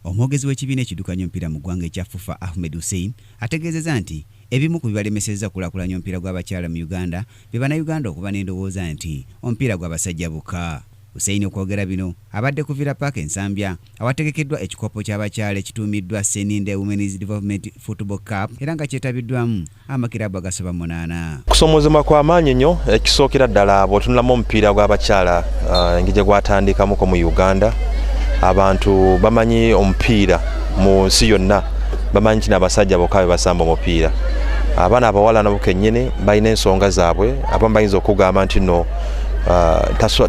Omwogezi w'ekibiina ekidukanya omupiira mu ggwanga ekya FUFA Ahmed Hussein ategeezezza nti ebimu ku bibalemesezza kulaakulanya omupiira gw'abakyala mu Uganda be bannayuganda okuba n'endowooza nti omupiira gw'abasajja bokka. Hussein okwogera bino abadde ku Villa Park Nsambya awategekeddwa ekikopo ky'abakyala ekituumiddwa Seninde Women's Development Football Cup era nga kyetabiddwamu amakirabu agasoba 8. Kusomozebwa kw'amaanyi nnyo ekisookera ddala bw'otunulamu omupiira gw'abakyala engeri gye gwatandikamuko mu Uganda. Abantu bamanyi omupiira mu nsi yonna, bamanyi nti n'abasajja bokka be basamba omupiira. Abaana abawala nabo kennyini balina ensonga zaabwe, abamu bayinza okugamba nti no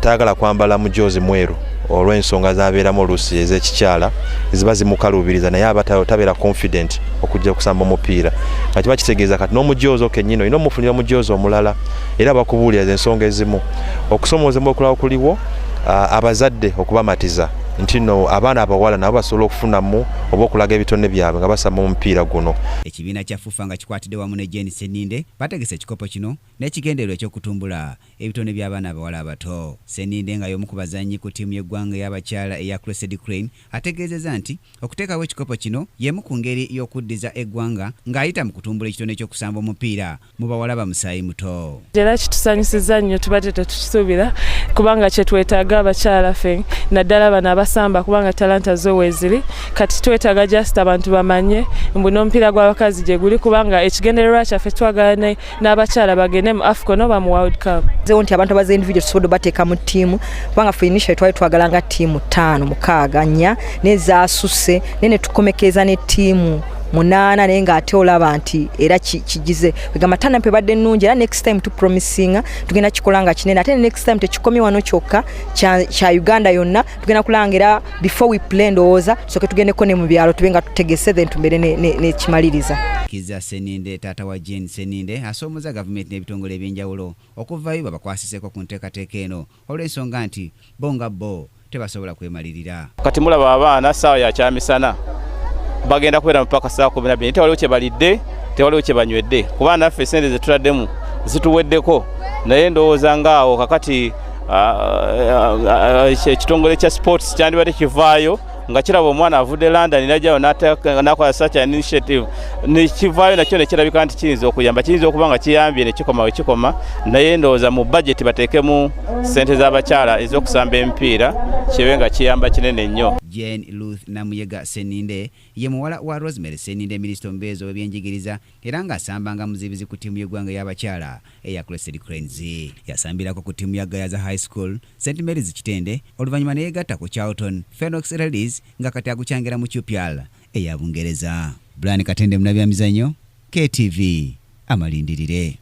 tayagala kwambala mujoozi mweru olw'ensonga z'abeeramu oluusi ez'ekikyala eziba zimukaluubiriza, naye aba tabeera confident okujja kusamba omupiira. Nga kiba kitegeeza kati n'omujoozi kennyini olina omufunira omujoozi omulala era bakubuulira ensonga ezimu. Okusomoozebwa okulala kuliwo abazadde okubamatiza nti no abaana abawala nabo basobola okufunamu oba okulaga ebitone byabwe nga basamba omupiira guno. Ekibiina kya FUFA nga kikwatidde wamu ne Jane Seninde bategese ekikopo kino n'ekigendererwa eky'okutumbula ebitone by'abaana abawala abato. Seninde nga y'omu ku bazannyi ku ttiimu y'eggwanga ey'abakyala eya Crested Crane ategeezezza nti okuteekawo ekikopo kino y'emu ku ngeri y'okuddiza eggwanga ng'ayita mu kutumbula ekitone ky'okusamba omupiira mu bawala ba musaayi muto. Era kitusanyusizza nnyo, tubadde tetukisuubira kubanga kye twetaaga abakyala ffe naddala bano abasamba kubanga talanta zo weeziri. Kati twetaaga just abantu bamanye mbu n'omupiira gw'abakazi gye guli kubanga ekigendererwa kyaffe twagala n'abakyala bagende mu AFCON oba mu World Cup. Nti abantu abaze individual tusobodde bateeka mu ttiimu kubanga ffe initially twali twagala nga ttiimu 5 6 4 n'ezaasusse ne tukomekeza ne ttiimu 8 naye ng'ate olaba nti era kigize wegamba tanape badde nnungi era next time tupromisinga tugenda kikola nga kinene ate next time tekikomye wano kyokka kya Uganda yonna tugenda kulangira before we play ndowooza soke tugendeko ne mu byalo tube nga tutegese then tumbere ne kimaliriza. Kiza Seninde taata wa Jane Seninde asoomoza gavumenti n'ebitongole ebyenjawulo okuvaayo babakwasiseko ku nteekateeka eno olw'ensonga nti bonga bo tebasobola kwemalirira. Kati mulaba abaana ssaawa ya kyamisana bagenda kubeera mpaka saa 12 tewaliwo kye balidde tewaliwo kye banywedde kuba naffe sente zetuladdemu zituweddeko, naye ndowooza ngaawo kakati ekitongole kya sports kyandibadde kivaayo nga kiraba omwana avudde London najjayo n'akola such an initiative nekivaayo nakyo nekirabika nti kiyinza okuyamba, kiyinza okuba nga kiyambye nekikoma we kikoma, naye ndowooza mu budget bateekemu sente z'abakyala ez'okusamba emipiira kibe nga kiyamba kinene nnyo. Jane Ruth Namuyega Seninde ye muwala wa Rosemary Seninde minisita omubeezi w'ebyenjigiriza era ng'asambanga muzibizi ku ttiimu y'eggwanga y'abakyala eya Crested Cranes. Yasambirako ku ttiimu ya Gayaza High School, St Mary's Kitende oluvannyuma ne yeegatta ku Charlton Phoenix Ladies nga kati agukyangira mu QPR eya Bungereza. Brian Katende mu byamizannyo, KTV amalindirire.